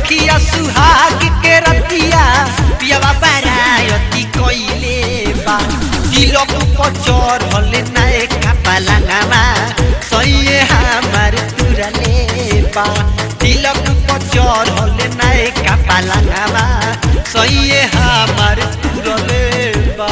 सखिया सुहाग के रतिया पियावा बारायती कइले बा तिलक पचर हले नाए कपालांगावा सइए हमार तुरले बा तिलक पचर हले नाए कपालांगावा सइए हमार तुरले बा।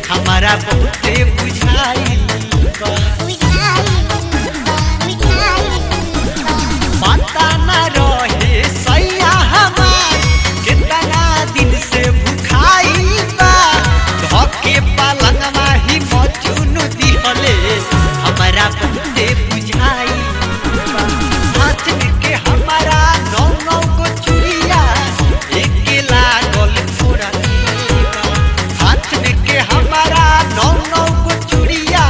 हमारा बहुते बुझाई पता न रहे सैया हमार कितना दिन से भुखाई बा धके पलंगवा ही मचुन दिहले हमारा बहुते बुझाई हाथ में के हमारा नौ नौ को चुड़िया एक लागल फोड़ा हाथ में के हमारा नौ नौ को चुड़िया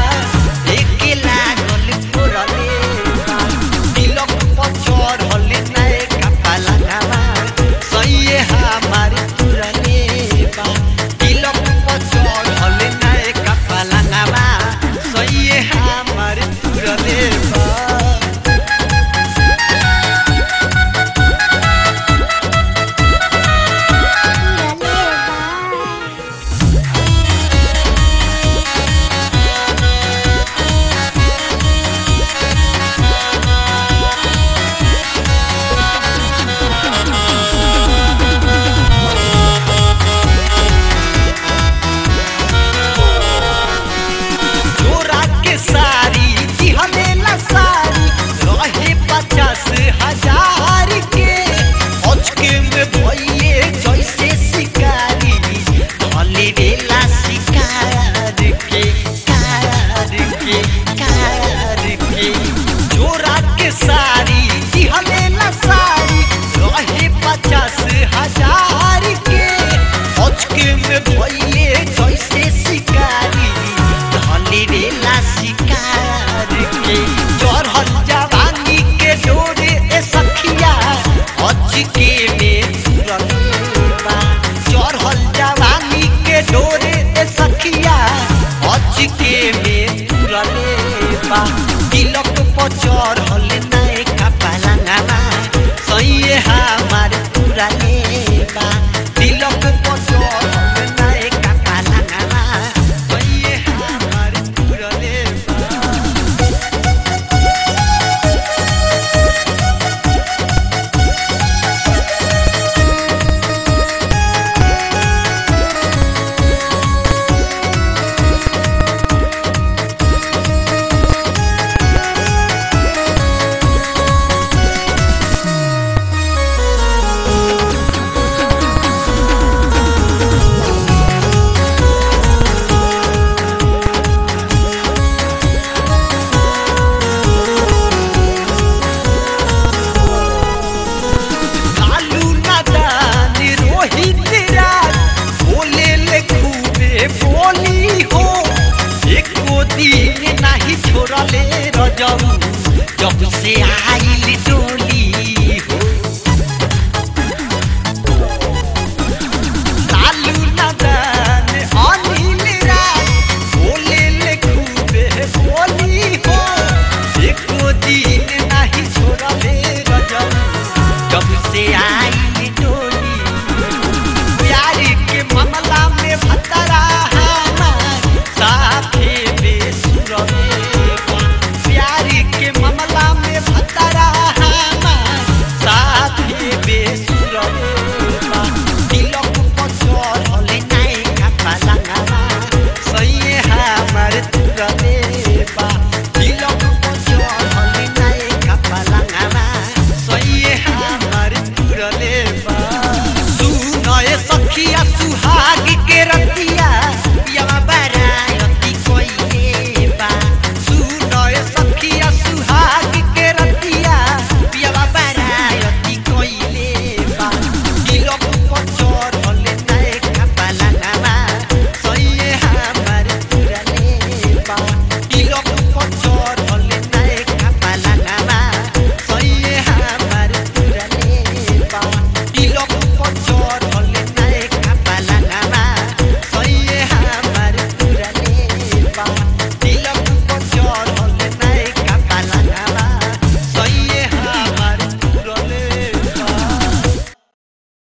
एक लागल फोड़ले तिलक पचर हले नाए कपालांगावा सइए हमार तुरले बा तिलक पचर हले नाए कपालांगावा सइए हमार तुरले बा। तिलक पचर हले नाए कपालांगावा सइए हमार तुरले बा तिलक पचर हले नाए कपालांगावा सइए हमार तुरले बा। बोली हो एको दिन नहीं छोड़ले रजऊ जब से आ